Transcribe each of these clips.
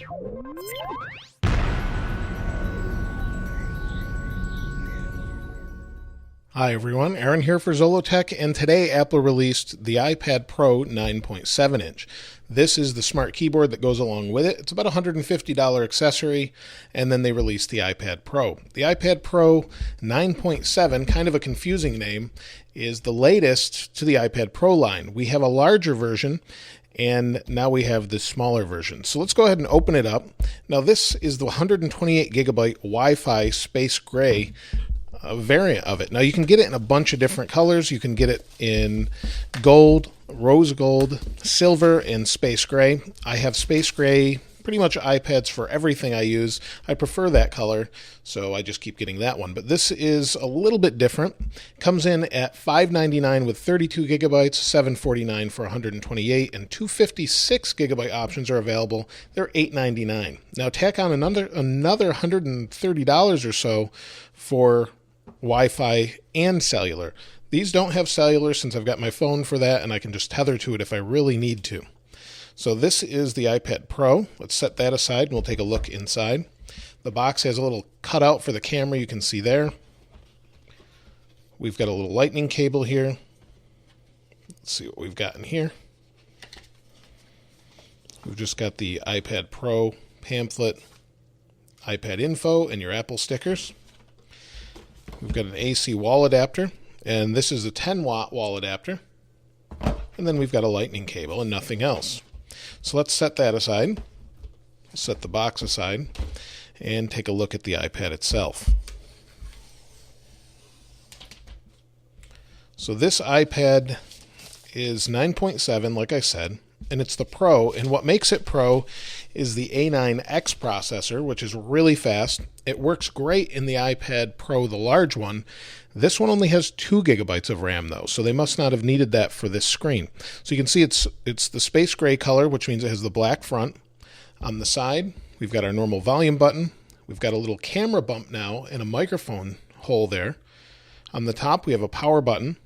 Hi everyone, Aaron here for Zollotech, and today Apple released the iPad Pro 9.7 inch. This is the smart keyboard that goes along with it. It's about a $150 accessory, and then they released the iPad Pro. The iPad Pro 9.7, kind of a confusing name, is the latest to the iPad Pro line. We have a larger version, and now we have the smaller version. So let's go ahead and open it up. Now this is the 128 gigabyte Wi-Fi space gray variant of it. Now you can get it in a bunch of different colors. You can get it in gold, rose gold, silver, and space gray. I have space gray pretty much iPads for everything I use. I prefer that color, so I just keep getting that one. But this is a little bit different. Comes in at $599 with 32 gigabytes, $749 for 128, and 256 gigabyte options are available. They're $899. Now tack on another $130 or so for Wi-Fi and cellular. These don't have cellular since I've got my phone for that, and I can just tether to it if I really need to. So this is the iPad Pro. Let's set that aside and we'll take a look inside. The box has a little cutout for the camera, you can see there. We've got a little lightning cable here. Let's see what we've got in here. We've just got the iPad Pro pamphlet, iPad info, and your Apple stickers. We've got an AC wall adapter, and this is a 10-watt wall adapter. And then we've got a lightning cable and nothing else. So let's set that aside. Set the box aside and take a look at the iPad itself. So this iPad is 9.7, like I said, and it's the Pro, and what makes it Pro is the A9X processor, which is really fast. It works great in the iPad Pro, the large one. This one only has 2 gigabytes of RAM though, so they must not have needed that for this screen. So you can see it's the space gray color, which means it has the black front. On the side, we've got our normal volume button. We've got a little camera bump now and a microphone hole there. On the top, we have a power button.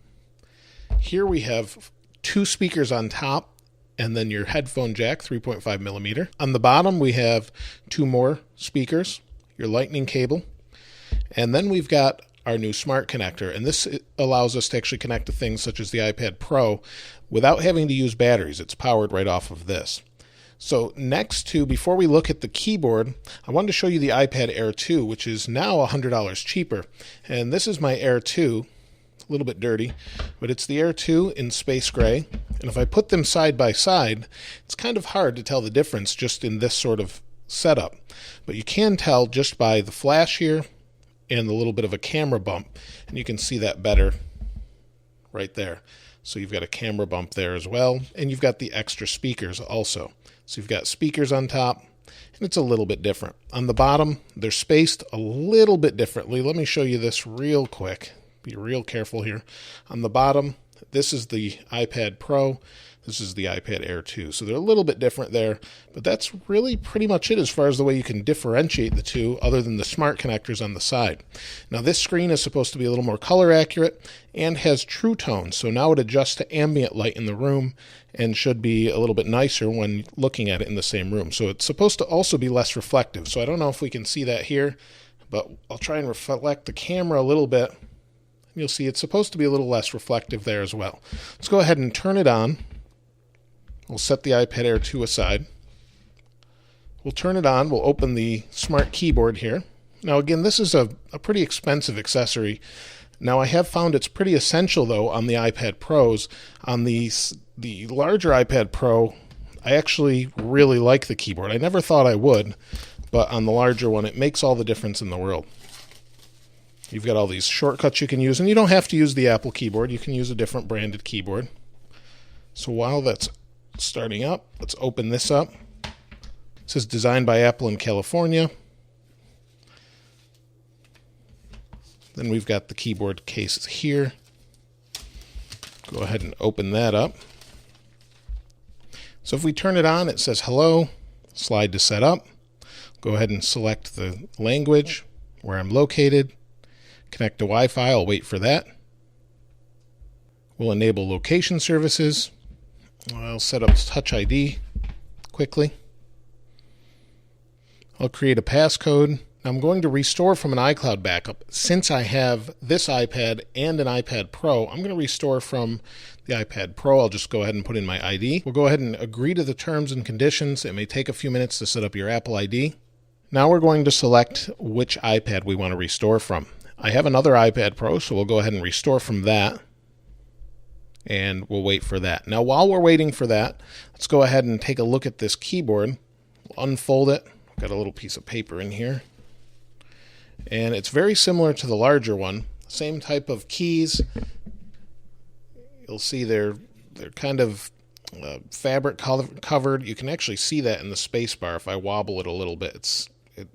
Here we have 2 speakers on top, and then your headphone jack, 3.5 millimeter. On the bottom, we have 2 more speakers, your lightning cable, and then we've got our new smart connector, and this allows us to actually connect to things such as the iPad Pro without having to use batteries. It's powered right off of this. So before we look at the keyboard, I wanted to show you the iPad Air 2, which is now $100 cheaper, and this is my Air 2. A little bit dirty, but it's the Air 2 in space gray, and if I put them side by side, it's kind of hard to tell the difference just in this sort of setup, but you can tell just by the flash here and the little bit of a camera bump, and you can see that better right there. So you've got a camera bump there as well, and you've got the extra speakers also. So you've got speakers on top, and it's a little bit different. On the bottom, they're spaced a little bit differently. Let me show you this real quick. Be real careful here. On the bottom, this is the iPad Pro. This is the iPad Air 2. So they're a little bit different there, but that's really pretty much it as far as the way you can differentiate the two, other than the smart connectors on the side. Now this screen is supposed to be a little more color accurate and has true tone. So now it adjusts to ambient light in the room and should be a little bit nicer when looking at it in the same room. So it's supposed to also be less reflective. So I don't know if we can see that here, but I'll try and reflect the camera a little bit. You'll see it's supposed to be a little less reflective there as well. Let's go ahead and turn it on. We'll set the iPad Air 2 aside. We'll turn it on. We'll open the smart keyboard here. Now again, this is a pretty expensive accessory. Now I have found it's pretty essential though on the iPad Pros. On the larger iPad Pro, I actually really like the keyboard. I never thought I would, but on the larger one, it makes all the difference in the world. You've got all these shortcuts you can use, and you don't have to use the Apple keyboard. You can use a different branded keyboard. So while that's starting up, let's open this up. It says designed by Apple in California. Then we've got the keyboard cases here. Go ahead and open that up. So if we turn it on, it says hello, slide to set up. Go ahead and select the language, where I'm located. Connect to Wi-Fi, I'll wait for that. We'll enable location services. I'll set up Touch ID quickly. I'll create a passcode. I'm going to restore from an iCloud backup. Since I have this iPad and an iPad Pro, I'm going to restore from the iPad Pro. I'll just go ahead and put in my ID. We'll go ahead and agree to the terms and conditions. It may take a few minutes to set up your Apple ID. Now we're going to select which iPad we want to restore from. I have another iPad Pro, so we'll go ahead and restore from that. And we'll wait for that. Now while we're waiting for that, let's go ahead and take a look at this keyboard. We'll unfold it. Got a little piece of paper in here. And it's very similar to the larger one. Same type of keys. You'll see they're kind of fabric covered. You can actually see that in the space bar. If I wobble it a little bit,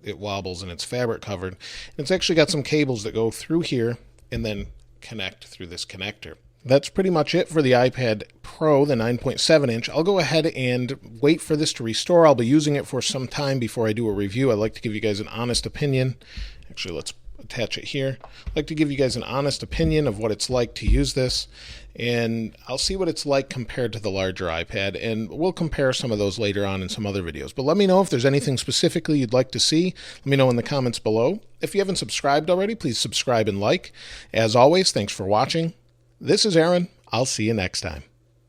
it wobbles and it's fabric covered. And it's actually got some cables that go through here and then connect through this connector. That's pretty much it for the iPad Pro, the 9.7 inch. I'll go ahead and wait for this to restore. I'll be using it for some time before I do a review. I'd like to give you guys an honest opinion. Actually, let's attach it here. I'd like to give you guys an honest opinion of what it's like to use this, and I'll see what it's like compared to the larger iPad, and we'll compare some of those later on in some other videos. But let me know if there's anything specifically you'd like to see. Let me know in the comments below. If you haven't subscribed already, please subscribe and like. As always, thanks for watching. This is Aaron. I'll see you next time.